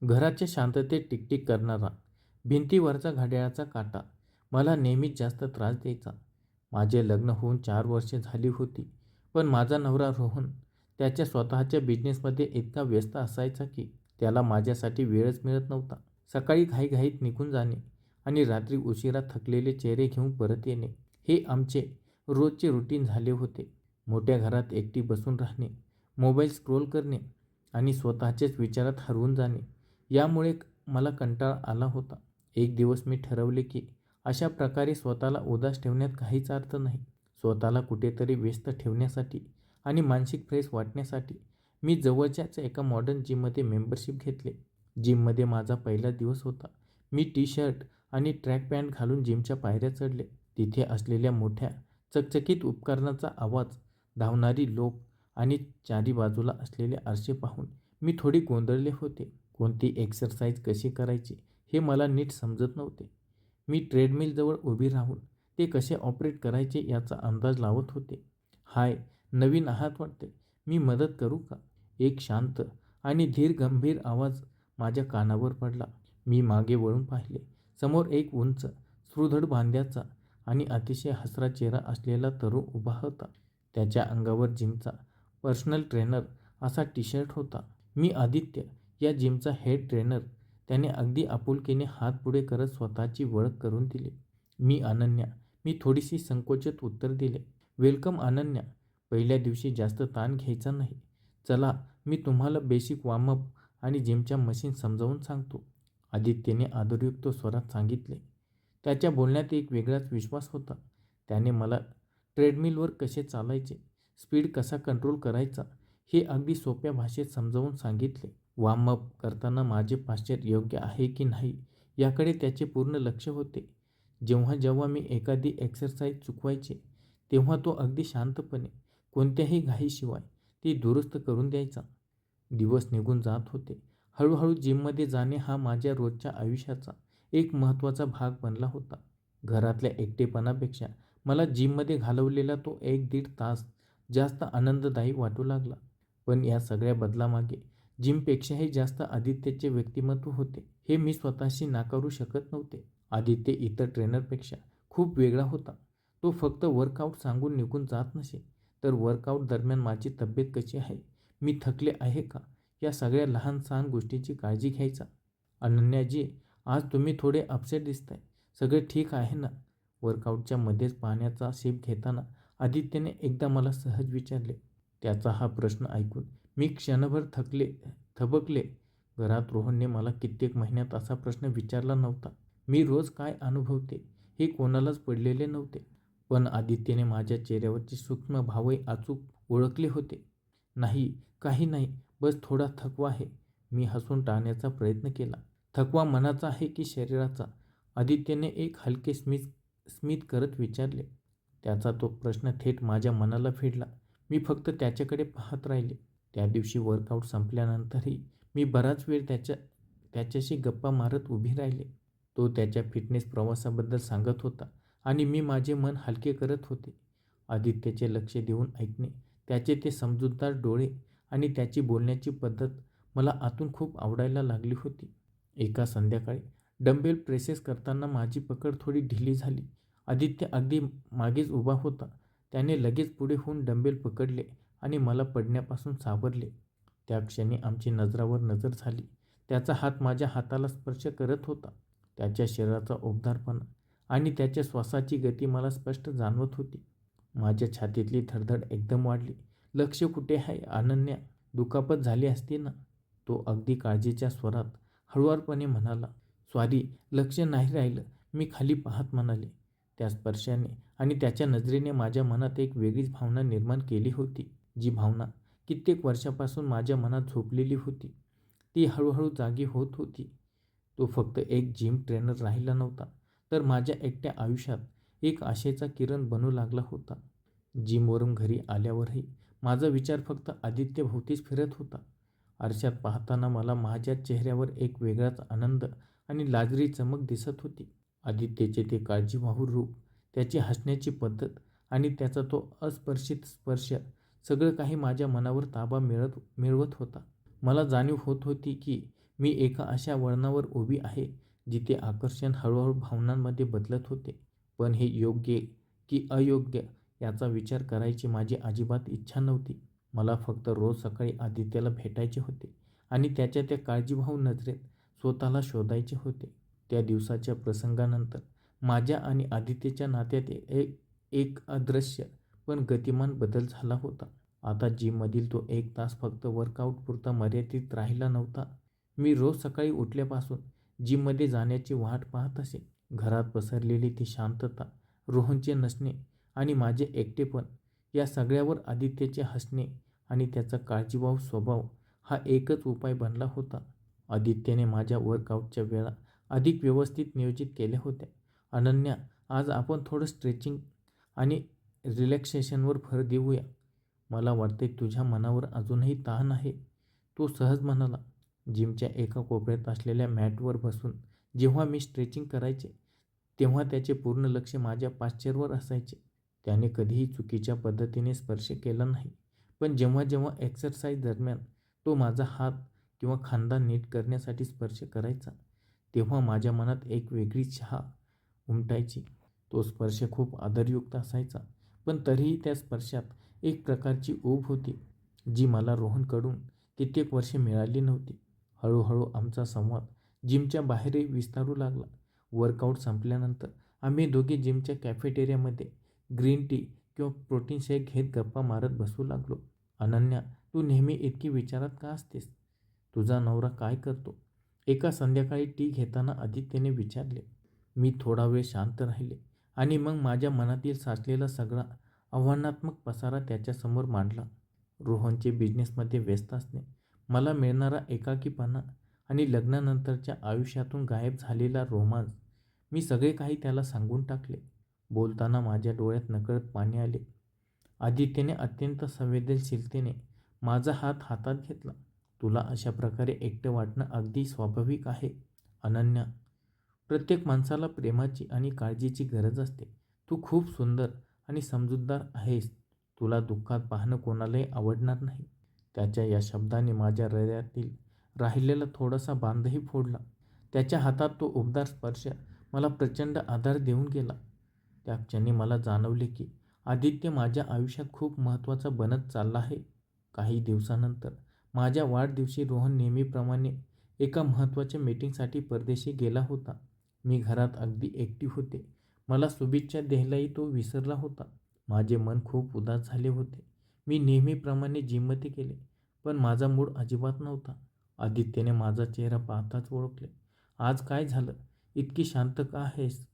घराच्या शांततेत टिकटिक करणारा भिंतीवरचा घड्याळाचा काटा मला नेहमीच जास्त त्रास द्यायचा. माझे लग्न होऊन 4 वर्षे झाली होती, पण माझा नवरा रोहन त्याच्या स्वतःच्या बिझनेसमध्ये इतका व्यस्त असायचा की त्याला माझ्यासाठी वेळच मिळत नव्हता. सकाळी घाईघाईत निघून जाणे आणि रात्री उशिरा थकलेले चेहरे घेऊन परत येणे हे आमचे रोजचे रुटीन झाले होते. मोठ्या घरात एकटी बसून राहणे, मोबाईल स्क्रोल करणे आणि स्वतःच्याच विचारात हरवून जाणे यामुळे मला कंटाळा आला होता. एक दिवस मी ठरवले की अशा प्रकारे स्वतःला उदास ठेवण्यात काहीच अर्थ नाही. स्वतःला कुठेतरी व्यस्त ठेवण्यासाठी आणि मानसिक फ्रेश वाटण्यासाठी मी जवळच्याच एका मॉडर्न जिममध्ये मेंबरशिप घेतले. जिममध्ये माझा पहिला दिवस होता. मी टी-शर्ट आणि ट्रॅक पॅन्ट घालून जिमच्या पायऱ्या चढले. तिथे असलेल्या मोठ्या चकचकीत उपकरणाचा आवाज, धावणारी लोक आणि चारी बाजूला असलेले आरसे पाहून मी थोडी गोंधळले होते. कोणती एक्सरसाइज कशी करायची हे मला नीट समजत नव्हते. मी ट्रेडमिलजवळ उभी राहून ते कसे ऑपरेट करायचे याचा अंदाज लावत होते. हाय, नवीन आहात वाटते, मी मदत करू का? एक शांत आणि धीर गंभीर आवाज माझ्या कानावर पडला. मी मागे वळून पाहिले. समोर एक उंच, सुदृढ बांध्याचा आणि अतिशय हसरा चेहरा असलेला तरुण उभा होता. त्याच्या अंगावर जिमचा पर्सनल ट्रेनर असा टी-शर्ट होता. मी आदित्य, या जिमचा हेड ट्रेनर. त्याने अगदी आपुलकीने हात पुढे करत स्वतःची ओळख करून दिली. मी अनन्या. मी थोडीशी संकोचित उत्तर दिले. वेलकम अनन्या. पहिल्या दिवशी जास्त ताण घ्यायचा नाही. चला, मी तुम्हाला बेसिक वॉर्मअप आणि जिमच्या मशीन समजावून सांगतो, आदित्यने आदरयुक्त स्वरात सांगितले. त्याच्या बोलण्यात एक वेगळाच विश्वास होता. त्याने मला ट्रेडमिलवर कसे चालायचे, स्पीड कसा कंट्रोल करायचा हे अगदी सोप्या भाषेत समजावून सांगितले. वॉर्मअप करताना माझे पाश्चर योग्य आहे की नाही याकडे त्याचे पूर्ण लक्ष होते. जेव्हा जेव्हा मी एखादी एक्सरसाइज चुकवायचे तेव्हा तो अगदी शांतपणे, कोणत्याही घाईशिवाय ती दुरुस्त करून द्यायचा. दिवस निघून जात होते. हळूहळू जिममध्ये जाणे हा माझ्या रोजच्या आयुष्याचा एक महत्त्वाचा भाग बनला होता. घरातल्या एकटेपणापेक्षा मला जिममध्ये घालवलेला तो 1-1.5 तास जास्त आनंददायी वाटू लागला. पण या सगळ्या बदलामागे जिमपेक्षाही जास्त आदित्यचे व्यक्तिमत्व होते, हे मी स्वतःशी नाकारू शकत नव्हते. आदित्य इतर ट्रेनरपेक्षा खूप वेगळा होता. तो फक्त वर्कआउट सांगून निघून जात नसे, तर वर्कआउट दरम्यान माझी तब्येत कशी आहे, मी थकले आहे का, या सगळ्या लहान सहान गोष्टींची काळजी घ्यायचा. अनन्याजी, आज तुम्ही थोडे अपसेट दिसताय. सगळे ठीक आहे ना? वर्कआउटच्या मध्येच पाण्याचा शेप घेताना आदित्यने एकदा मला सहज विचारले. त्याचा हा प्रश्न ऐकून मी क्षणभर थबकले. घरात रोहनने मला कित्येक महिन्यात असा प्रश्न विचारला नव्हता. मी रोज काय अनुभवते हे कोणालाच पडलेले नव्हते. पण आदित्यने माझ्या चेहऱ्यावरचे सूक्ष्म भावही अचूक ओळखले होते. नाही, काही नाही, बस थोडा थकवा आहे. मी हसून टाळण्याचा प्रयत्न केला. थकवा मनाचा आहे की शरीराचा? आदित्यने एक हलके स्मित करत विचारले. त्याचा तो प्रश्न थेट माझ्या मनाला भिडला. मी फक्त त्याच्याकडे पाहत राहिले. त्या दिवशी वर्कआउट संपल्यानंतरही मी बराच वेळ त्याच्याशी गप्पा मारत उभी राहिले. तो त्याच्या फिटनेस प्रवासाबद्दल सांगत होता आणि मी माझे मन हलके करत होते. आदित्यचे लक्ष देऊन ऐकणे, त्याचे ते समजूतदार डोळे आणि त्याची बोलण्याची पद्धत मला आतून खूप आवडायला लागली होती. एका संध्याकाळी डंबेल प्रेसेस करताना माझी पकड थोडी ढिली झाली. आदित्य अगदी मागेच उभा होता. त्याने लगेच पुढे होऊन डंबेल पकडले आणि मला पडण्यापासून सावरले. त्या क्षणी आमची नजरावर नजर झाली. त्याचा हात माझ्या हाताला स्पर्श करत होता. त्याच्या शरीराचा उबदारपणा आणि त्याच्या श्वासाची गती मला स्पष्ट जाणवत होती. माझ्या छातीतली धडधड एकदम वाढली. लक्ष कुठे आहे अनन्या? दुखापत झाली असती ना? तो अगदी काळजीच्या स्वरात हळुवारपणे म्हणाला. सॉरी, लक्ष नाही राहिलं, मी खाली पाहत म्हणाले. त्या स्पर्शाने आणि त्याच्या नजरेने माझ्या मनात एक वेगळीच भावना निर्माण केली होती. जी भावना कित्येक वर्षापासून माझ्या मनात झोपलेली होती, ती हळूहळू जागी होत होती. तो फक्त एक जिम ट्रेनर राहिला नव्हता, तर माझ्या एकट्या आयुष्यात एक आशेचा किरण बनू लागला होता. जिमवरून घरी आल्यावरही माझा विचार फक्त आदित्यभोवतीच फिरत होता. आरशात पाहताना मला माझ्या चेहऱ्यावर एक वेगळाच आनंद आणि लाजरी चमक दिसत होती. आदित्यचे ते काळजीवाहू रूप, त्याची हसण्याची पद्धत आणि त्याचा तो अस्पर्शित स्पर्श, सगळं काही माझ्या मनावर ताबा मिळवत होता. मला जाणीव होत होती की मी एका अशा वळणावर उभी आहे जिथे आकर्षण हळूहळू भावनांमध्ये बदलत होते. पण हे योग्य की अयोग्य याचा विचार करायची माझी अजिबात इच्छा नव्हती. मला फक्त रोज सकाळी आदित्यला भेटायचे होते आणि त्याच्या त्या काळजीभाऊ नजरेत स्वतःला शोधायचे होते. त्या दिवसाच्या प्रसंगानंतर माझ्या आणि आदित्यच्या नात्यात एक अदृश्य पण गतिमान बदल झाला होता. आता जिममधील तो 1 तास फक्त वर्कआउटपुरता मर्यादित राहिला नव्हता. मी रोज सकाळी उठल्यापासून जिममध्ये जाण्याची वाट पाहत असे. घरात पसरलेली ती शांतता, रोहनचे नसणे आणि माझे एकटेपण या सगळ्यावर आदित्यचे हसणे आणि त्याचा काळजीवाहू स्वभाव हा एकच उपाय बनला होता. आदित्यने माझ्या वर्कआउटच्या वेळा अधिक व्यवस्थित नियोजित केल्या होत्या. अनन्या, आज आपण थोडं स्ट्रेचिंग आणि रिलॅक्सेशनवर भर देऊया. मला वाटते तुझ्या मनावर अजूनही ताण आहे, तो सहज म्हणाला. जिमच्या एका कोपऱ्यात असलेल्या मॅटवर बसून जेव्हा मी स्ट्रेचिंग करायचे तेव्हा त्याचे पूर्ण लक्ष माझ्या पाश्चरवर असायचे. त्याने कधीही चुकीच्या पद्धतीने स्पर्श केला नाही. पण जेव्हा जेव्हा एक्सरसाइज दरम्यान तो माझा हात किंवा खांदा नीट करण्यासाठी स्पर्श करायचा तेव्हा माझ्या मनात एक वेगळी छाया उमटायची. तो स्पर्श खूप आदरयुक्त असायचा, पण तरीही त्या स्पर्शात एक प्रकारची ऊब होती जी मला रोहनकडून कित्येक वर्षे मिळाली नव्हती. हळूहळू आमचा संवाद जिमच्या बाहेरही विस्तारू लागला. वर्कआउट संपल्यानंतर आम्ही दोघे जिमच्या कॅफेटेरियामध्ये ग्रीन टी किंवा प्रोटीन शेक घेत गप्पा मारत बसू लागलो. अनन्या, तू नेहमी इतकी विचारात का असतेस? तुझा नवरा काय करतो? एका संध्याकाळी टी घेताना आदित्यने विचारले. मी थोडा वेळ शांत राहिले आणि मग माझ्या मनातील साचलेला सगळा आव्हानात्मक पसारा त्याच्यासमोर मांडला. रोहनचे बिझनेसमध्ये व्यस्त असणे, मला मिळणारा एकाकीपणा आणि लग्नानंतरच्या आयुष्यातून गायब झालेला रोमांस, मी सगळे काही त्याला सांगून टाकले. बोलताना माझ्या डोळ्यात नकळत पाणी आले. आदित्यने अत्यंत संवेदनशीलतेने माझा हात हातात घेतला. तुला अशा प्रकारे एकटं वाटणं अगदी स्वाभाविक आहे अनन्या. प्रत्येक माणसाला प्रेमाची आणि काळजीची गरज असते. तू खूप सुंदर आणि समजूतदार आहेस. तुला दुःखात पाहणं कोणालाही आवडणार नाही. त्याच्या या शब्दाने माझ्या हृदयातील राहिलेला थोडासा बांधही फोडला. त्याच्या हातात तो उबदार स्पर्श मला प्रचंड आधार देऊन गेला. त्या क्षणी मला जाणवले की आदित्य माझ्या आयुष्यात खूप महत्त्वाचा बनत चालला आहे. काही दिवसानंतर माझ्या वाढदिवशी रोहन नेहमीप्रमाणे एका महत्त्वाच्या मीटिंगसाठी परदेशी गेला होता. मी घरात अगदी एकटी होते. मला शुभेच्छा द्यायलाही तो विसरला होता. माझे मन खूप उदास झाले होते. मी नेहमीप्रमाणे जिममध्ये गेले, पण माझा मूड अजिबात नव्हता. आदित्यने माझा चेहरा पाहताच ओळखले. आज काय झालं? इतकी शांत का आहेस?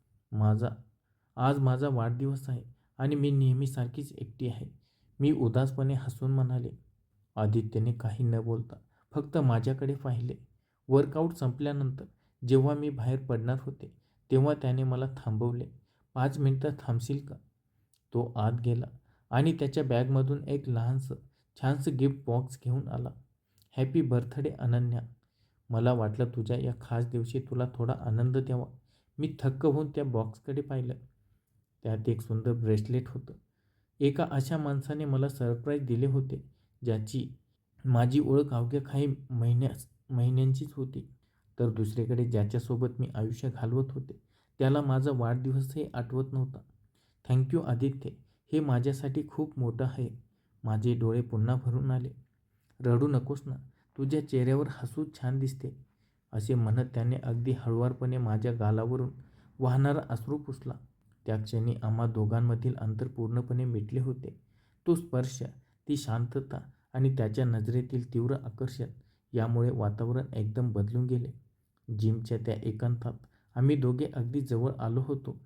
आज माझा वाढदिवस आहे आणि मी नेहमीसारखीच एकटी आहे. मी उदासपणे हसून म्हणाले. आदित्यने काही न बोलता फक्त माझ्याकडे पाहिले. वर्कआउट संपल्यानंतर जेव्हा मी बाहेर पडणार होते तेव्हा त्याने मला थांबवले. 5 मिनिटं थांबशील का? तो आत गेला आणि त्याच्या बॅगमधून एक लहानसं छानसं गिफ्ट बॉक्स घेऊन आला. Happy birthday Ananya. मला वाटलं तुझ्या या खास दिवशी तुला थोडा आनंद द्यावा. मी थक्क होऊन त्या बॉक्सकडे पाहिलं. त्यात एक सुंदर ब्रेसलेट होतं. एका अशा माणसाने मला सरप्राईज दिले होते ज्याची माझी ओळख अवघ्या काही महिन्यांचीच होती. तर दुसरीकडे ज्याच्यासोबत मी आयुष्य घालवत होते त्याला माझा वाढदिवसही आठवत नव्हता. थँक्यू आदित्य, हे माझ्यासाठी खूप मोठं आहे. माझे डोळे पुन्हा भरून आले. रडू नकोस ना, तुझ्या चेहऱ्यावर हसू छान दिसते, असे म्हणत त्याने अगदी हळुवारपणे माझ्या गालावरून वाहणारा अश्रू पुसला. त्या क्षणी आम्हा दोघांमधील अंतर पूर्णपणे मिटले होते. तो स्पर्श, ती शांतता आणि त्याच्या नजरेतील तीव्र आकर्षण यामुळे वातावरण एकदम बदलून गेले. जिमच्या त्या एकांतात आम्ही दोघे अगदी जवळ आलो होतो.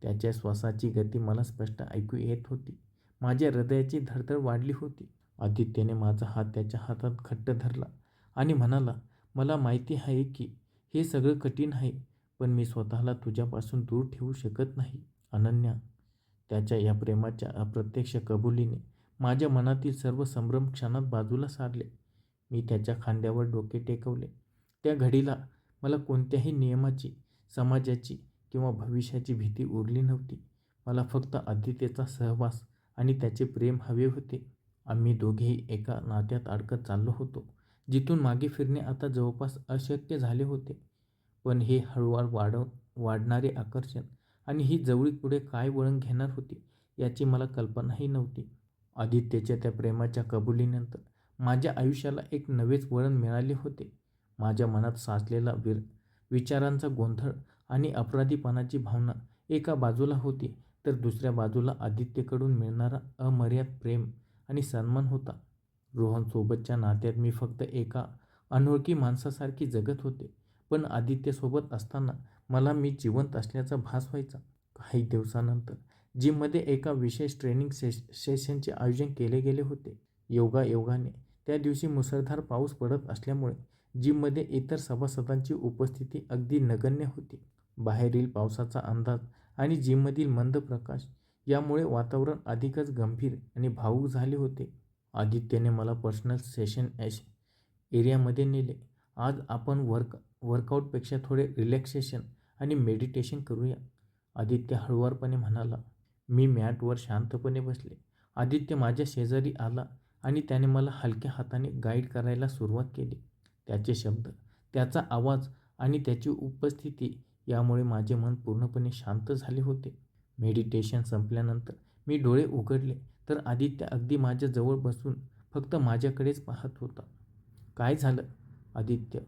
त्याच्या श्वासाची गती मला स्पष्ट ऐकू येत होती. माझ्या हृदयाची धडधड वाढली होती. आदित्यने माझा हात त्याच्या हातात घट्ट धरला आणि म्हणाला, मला माहिती आहे की हे सगळं कठीण आहे, पण मी स्वतःला तुझ्यापासून दूर ठेवू शकत नाही अनन्या. त्याच्या या प्रेमाच्या अप्रत्यक्ष कबुलीने माझ्या मनातील सर्व संभ्रम क्षणात बाजूला सारले. मी त्याच्या खांद्यावर डोके टेकवले. त्या घडीला मला कोणत्याही नियमाची, समाजाची किंवा भविष्याची भीती उरली नव्हती. मला फक्त आदित्यचा सहवास आणि त्याचे प्रेम हवे होते. आम्ही दोघेही एका नात्यात अडकत चाललो होतो, जिथून मागे फिरणे आता जवळपास अशक्य झाले होते. पण हे हळूवार वाढणारे आकर्षण आणि ही जवळीक पुढे काय वळण घेणार होती याची मला कल्पनाही नव्हती. आदित्यच्या त्या प्रेमाच्या कबुलीनंतर माझ्या आयुष्याला एक नवेच वळण मिळाले होते. माझ्या मनात साचलेला विचारांचा गोंधळ आणि अपराधीपणाची भावना एका बाजूला होती, तर दुसऱ्या बाजूला आदित्यकडून मिळणारा अमर्याद प्रेम आणि सन्मान होता. रोहनसोबतच्या नात्यात मी फक्त एका अनोळखी माणसासारखी जगत होते, पण आदित्यसोबत असताना मला मी जिवंत असल्याचा भास व्हायचा. काही दिवसानंतर जिममध्ये एका विशेष ट्रेनिंग सेशनचे आयोजन केले गेले होते. योगायोगाने त्या दिवशी मुसळधार पाऊस पडत असल्यामुळे जिममध्ये इतर सभासदांची उपस्थिती अगदी नगण्य होती. बाहेरील पावसाचा अंदाज आणि जिममधील मंद प्रकाश यामुळे वातावरण अधिकच गंभीर आणि भावूक झाले होते. आदित्यने मला पर्सनल सेशन एरियामध्ये नेले. आज आपण वर्कआउटपेक्षा थोडे रिलॅक्सेशन आणि मेडिटेशन करूया, आदित्य हळुवारपणे म्हणाला. मी मॅटवर शांतपणे बसले. आदित्य माझ्या शेजारी आला आणि त्याने मला हलक्या हाताने गाईड करायला सुरुवात केली. त्याचे शब्द, त्याचा आवाज आणि त्याची उपस्थिती यामुळे माझे मन पूर्णपणे शांत झाले होते. मेडिटेशन संपल्यानंतर मी डोळे उघडले तर आदित्य अगदी माझ्या जवळ बसून फक्त माझ्याकडेच पाहत होता. काय झालं आदित्य?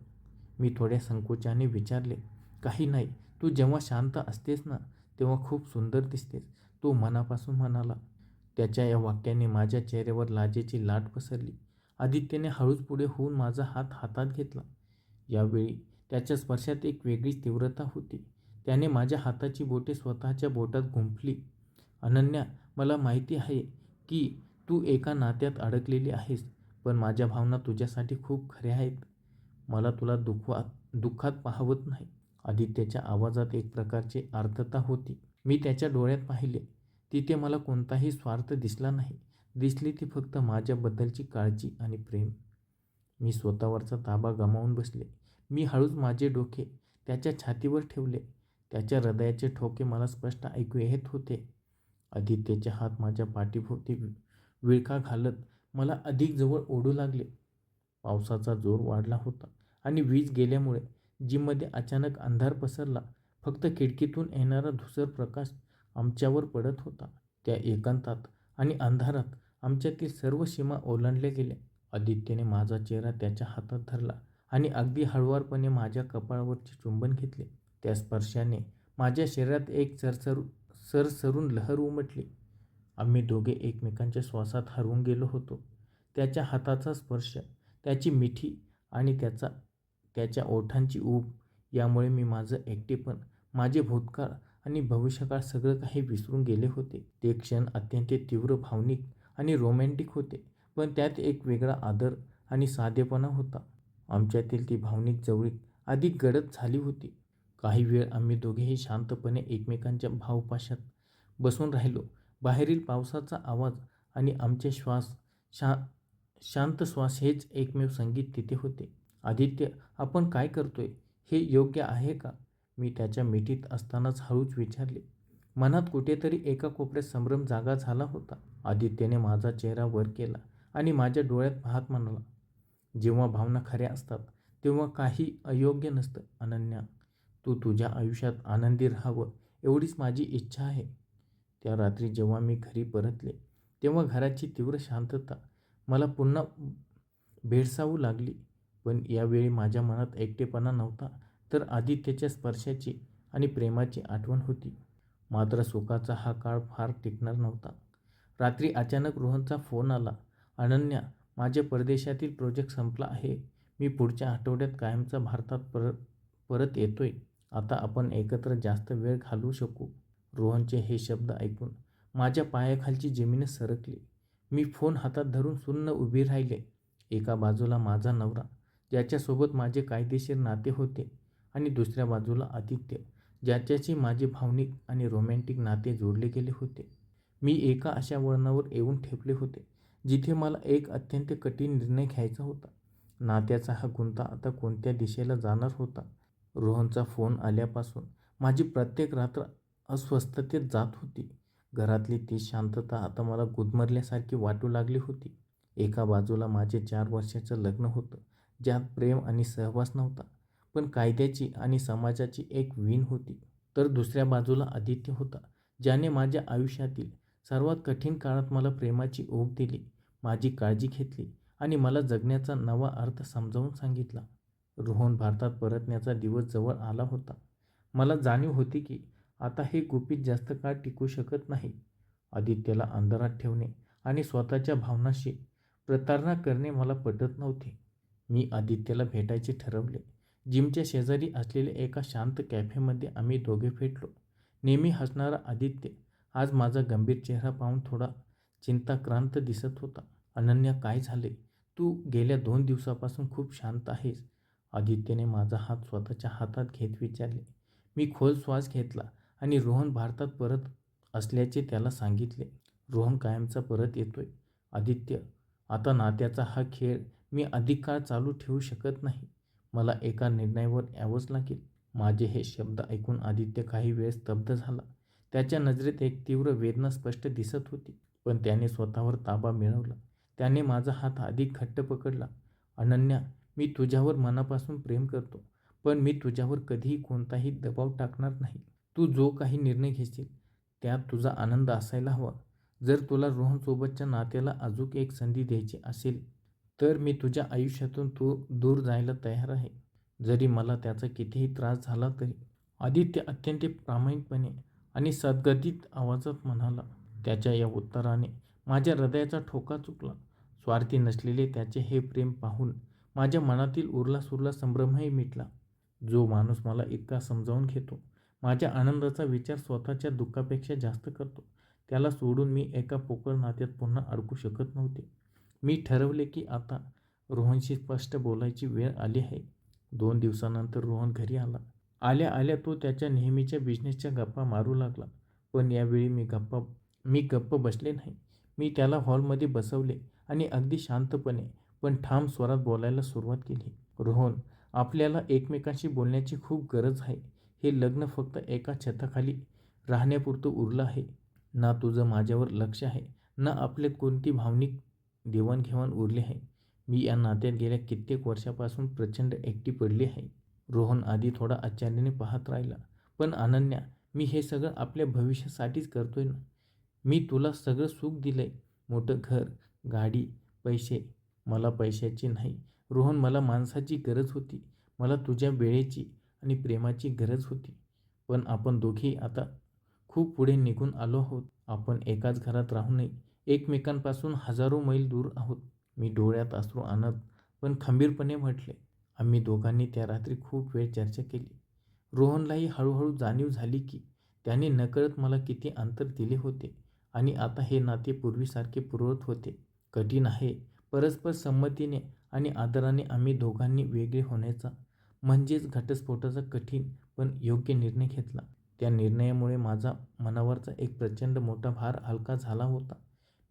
मी थोड्या संकोचाने विचारले. काही नाही, तू जेव्हा शांत असतेस ना तेव्हा खूप सुंदर दिसतेस, तो मनापासून म्हणाला. त्याच्या या वाक्याने माझ्या चेहऱ्यावर लाजेची लाट पसरली. आदित्यने हळूच पुढे होऊन माझा हात हातात घेतला. यावेळी त्याच्या स्पर्शात एक वेगळीच तीव्रता होती. त्याने माझ्या हाताची बोटे स्वतःच्या बोटात गुंफली. अनन्या, मला माहिती आहे की तू एका नात्यात अडकलेली आहेस, पण माझ्या भावना तुझ्यासाठी खूप खऱ्या आहेत. मला तुला दुःखात पाहवत नाही. आदित्यच्या आवाजात एक प्रकारची आर्तता होती. मी त्याच्या डोळ्यात पाहिले. तिथे मला कोणताही स्वार्थ दिसला नाही. दिसली ती फक्त माझ्याबद्दलची काळजी आणि प्रेम. मी स्वतःवरचा ताबा गमावून बसले. मी हळूच माझे डोके त्याच्या छातीवर ठेवले. त्याच्या हृदयाचे ठोके मला स्पष्ट ऐकू येत होते. आदित्यचे हात माझ्या पाठीभोवती विळखा घालत मला अधिक जवळ ओढू लागले. पावसाचा जोर वाढला होता आणि वीज गेल्यामुळे जिममध्ये अचानक अंधार पसरला. फक्त खिडकीतून येणारा धुसर प्रकाश आमच्यावर पडत होता. त्या एकांतात आणि अंधारात आमच्यातील सर्व सीमा ओलांडल्या गेल्या. आदित्यने माझा चेहरा त्याच्या हातात धरला आणि अगदी हळुवारपणे माझ्या कपाळावरचे चुंबन घेतले. त्या स्पर्शाने माझ्या शरीरात एक सरसरून लहर उमटली. आम्ही दोघे एकमेकांच्या श्वासात हरवून गेलो होतो. त्याच्या हाताचा स्पर्श, त्याची मिठी आणि त्याच्या ओठांची ऊब यामुळे मी माझं एकटेपण, माझे भूतकाळ आणि भविष्यकाळ सगळं काही विसरून गेले होते. ते क्षण अत्यंत तीव्र, भावनिक आणि रोमॅन्टिक होते, पण त्यात एक वेगळा आदर आणि साधेपणा होता. आमच्यातील ती भावनिक जवळीक अधिक गडद झाली होती. काही वेळ आम्ही दोघेही शांतपणे एकमेकांच्या भावपाशात बसून राहिलो. बाहेरील पावसाचा आवाज आणि आमचे शांत श्वास हेच एकमेव संगीत तिथे होते. आदित्य, आपण काय करतोय हे योग्य आहे का? मी त्याच्या मिठीत असतानाच हळूच विचारले. मनात कुठेतरी एका कोपऱ्यात संभ्रम जागा झाला होता. आदित्यने माझा चेहरा वर केला आणि माझ्या डोळ्यात पाहत म्हणाला, जेव्हा भावना खऱ्या असतात तेव्हा काही अयोग्य नसतं अनन्या. तू तुझ्या आयुष्यात आनंदी राहावं एवढीच माझी इच्छा आहे. त्या रात्री जेव्हा मी घरी परतले तेव्हा घराची तीव्र शांतता मला पुन्हा भेडसावू लागली. पण यावेळी माझ्या मनात एकटेपणा नव्हता, तर आदित्यच्या स्पर्शाची आणि प्रेमाची आठवण होती. मात्र सुखाचा हा काळ फार टिकणार नव्हता. रात्री अचानक रोहनचा फोन आला. अनन्या, माझ्या परदेशातील प्रोजेक्ट संपला आहे. मी पुढच्या आठवड्यात कायमचा भारतात परत येतोय. आता आपण एकत्र जास्त वेळ घालवू शकू. रोहनचे हे शब्द ऐकून माझ्या पायाखालची जमीनच सरकली. मी फोन हातात धरून सुन्न उभी राहिले. एका बाजूला माझा नवरा, ज्याच्यासोबत माझे कायदेशीर नाते होते, आणि दुसऱ्या बाजूला आदित्य, ज्याच्याशी माझे भावनिक आणि रोमॅन्टिक नाते जोडले गेले होते. मी एका अशा वळणावर येऊन ठेपले होते जिथे मला एक अत्यंत कठीण निर्णय घ्यायचा होता. नात्याचा हा गुंता आता कोणत्या दिशेला जाणार होता? रोहनचा फोन आल्यापासून माझी प्रत्येक रात्र अस्वस्थतेत जात होती. घरातली ती शांतता आता मला गुदमरल्यासारखी वाटू लागली होती. एका बाजूला माझे 4 वर्षाचं लग्न होतं, ज्यात प्रेम आणि सहवास नव्हता, पण कायद्याची आणि समाजाची एक वीण होती. तर दुसऱ्या बाजूला आदित्य होता, ज्याने माझ्या आयुष्यातील सर्वात कठीण काळात मला प्रेमाची ओढ दिली, माझी काळजी घेतली आणि मला जगण्याचा नवा अर्थ समजावून सांगितला. रोहन भारतात परतण्याचा दिवस जवळ आला होता. मला जाणीव होती की आता हे गुपित जास्त काळ टिकू शकत नाही. आदित्यला अंधारात ठेवणे आणि स्वतःच्या भावनाशी प्रतारणा करणे मला पटत नव्हते. मी आदित्यला भेटायचे ठरवले. जिमच्या शेजारी असलेल्या एका शांत कॅफेमध्ये आम्ही दोघे भेटलो. नेहमी हसणारा आदित्य आज माझा गंभीर चेहरा पाहून थोडा चिंताक्रांत दिसत होता. अनन्या, काय झाले? तू गेल्या 2 दिवसापासून खूप शांत आहेस. आदित्यने माझा हात स्वतःच्या हातात घेत विचारले. मी खोल श्वास घेतला आणि रोहन भारतात परत असल्याचे त्याला सांगितले. रोहन कायमचा परत येतोय. आदित्य, आता नात्याचा हा खेळ मी अधिक काळ चालू ठेवू शकत नाही. मला एका निर्णयावर यावंच लागेल. माझे हे शब्द ऐकून आदित्य काही वेळ स्तब्ध झाला. त्याच्या नजरेत एक तीव्र वेदना स्पष्ट दिसत होती. पण त्याने स्वतःवर ताबा मिळवला. त्याने माझा हात अधिक घट्ट पकडला. अनन्या, मी तुझ्यावर मनापासून प्रेम करतो, पण मी तुझ्यावर कधीही कोणताही दबाव टाकणार नाही. तू जो काही निर्णय घेशील त्यात तुझा आनंद असायला हवा. जर तुला रोहनसोबतच्या नात्याला अजून एक संधी द्यायची असेल तर मी तुझ्या आयुष्यातून दूर जायला तयार आहे, जरी मला त्याचा कितीही त्रास झाला तरी. आदित्य अत्यंत प्रामाणिकपणे आणि सद्गदित आवाजात म्हणाला. त्याच्या या उत्तराने माझ्या हृदयाचा ठोका चुकला. स्वार्थी नसलेले त्याचे हे प्रेम पाहून माझ्या मनातील उरला संभ्रमही मिटला. जो माणूस मला इतका समजावून घेतो, माझ्या आनंदाचा विचार स्वतःच्या दुःखापेक्षा जास्त करतो, त्याला सोडून मी एका पोकळ नात्यात पुन्हा अडकू शकत नव्हते. मी ठरवले की आता रोहनशी स्पष्ट बोलायची वेळ आली आहे. 2 दिवसानंतर रोहन घरी आला. आल्या आल्या तो त्याच्या नेहमीच्या बिझनेसच्या गप्पा मारू लागला. पण यावेळी मी गप्प बसले नाही. मी त्याला हॉलमध्ये बसवले आणि अगदी शांतपणे पण ठाम स्वरात बोलायला सुरुवात केली. रोहन, आपल्याला एकमेकांशी बोलण्याची खूप गरज आहे. हे लग्न फक्त एका छताखाली राहण्यापुरतं उरलं आहे. ना तुझं माझ्यावर लक्ष आहे, ना आपल्यात कोणती भावनिक देवाणघेवाण उरली आहे. मी या नात्यात गेल्या कित्येक वर्षापासून प्रचंड एकटी पडली आहे. रोहन आधी थोडा आश्चर्याने पाहत राहिला. पण अनन्या, मी हे सगळं आपल्या भविष्यासाठीच करतोय ना. मी तुला सगळं सुख दिलंय, मोठं घर, गाडी, पैसे. मला पैशाची नाही रोहन, मला माणसाची गरज होती. मला तुझ्या वेळेची आणि प्रेमाची गरज होती. पण आपण दोघेही आता खूप पुढे निघून आलो आहोत. आपण एकाच घरात राहूनही एकमेकांपासून हजारो मैल दूर आहोत. मी डोळ्यात अश्रू आणत पण खंबीरपणे म्हटले. आम्ही दोघांनी त्या रात्री खूप वेळ चर्चा केली. रोहनलाही हळूहळू जाणीव झाली की त्याने नकळत मला किती अंतर दिले होते आणि आता हे नाते पूर्वीसारखे पुरवत होते. कठीण आहे, परस्पर संमतीने आणि आदराने आम्ही दोघांनी वेगळे होण्याचा म्हणजेच घटस्फोटाचा कठीण पण योग्य निर्णय घेतला. त्या निर्णयामुळे माझा मनावरचा एक प्रचंड मोठा भार हलका झाला होता.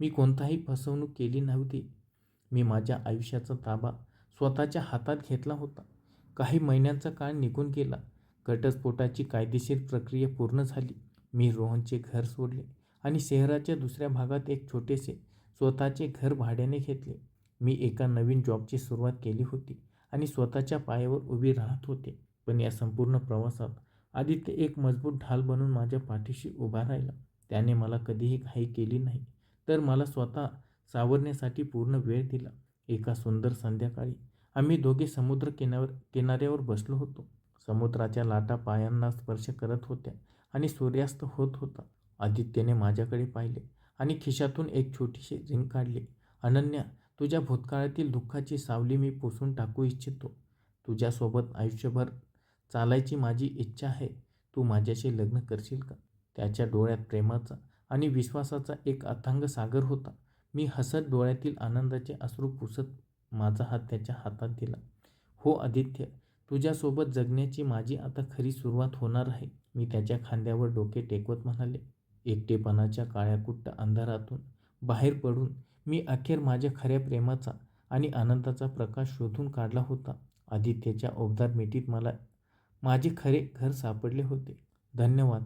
मी कोणताही फसवणूक केली नव्हती. मी माझ्या आयुष्याचा ताबा स्वतःच्या हातात घेतला होता. काही महिन्यांचा काळ निघून गेला. घटस्फोटाची कायदेशीर प्रक्रिया पूर्ण झाली. मी रोहनचे घर सोडले आणि शहराच्या दुसऱ्या भागात एक छोटेसे स्वतःचे घर भाड्याने घेतले. मी एका नवीन जॉबची सुरुवात केली होती आणि स्वतःच्या पायावर उभी राहत होते. पण या संपूर्ण प्रवासात आदित्य एक मजबूत ढाल बनून माझ्या पाठीशी उभा राहिला. त्याने मला कधीही घाई केली नाही, तर मला स्वतः सावरण्यासाठी पूर्ण वेळ दिला. एका सुंदर संध्याकाळी आम्ही दोघे किनाऱ्यावर बसलो होतो. समुद्राच्या लाटा पायांना स्पर्श करत होत्या आणि सूर्यास्त होत होता. आदित्यने माझ्याकडे पाहिले आणि खिशातून एक छोटीशी रिंग काढली. अनन्या, तुझ्या भूतकाळातील दुःखाची सावली मी पुसून टाकू इच्छितो. तुझ्यासोबत आयुष्यभर चालायची माझी इच्छा आहे. तू माझ्याशी लग्न करशील का? त्याच्या डोळ्यात प्रेमाचा आणि विश्वासाचा एक अथांग सागर होता. मी हसत डोळ्यातील आनंदाचे अश्रू पुसत माझा हात त्याच्या हातात दिला. हो आदित्य, तुझ्यासोबत जगण्याची माझी आता खरी सुरुवात होणार आहे. मी त्याच्या खांद्यावर डोके टेकवत म्हणाले. एकटेपणाच्या काळ्याकुट्ट अंधारातून बाहेर पडून मी अखेर माझ्या खऱ्या प्रेमाचा आणि आनंदाचा प्रकाश शोधून काढला होता. आदित्यच्या उबदार मिठीत मला माझे खरे घर सापडले होते. धन्यवाद.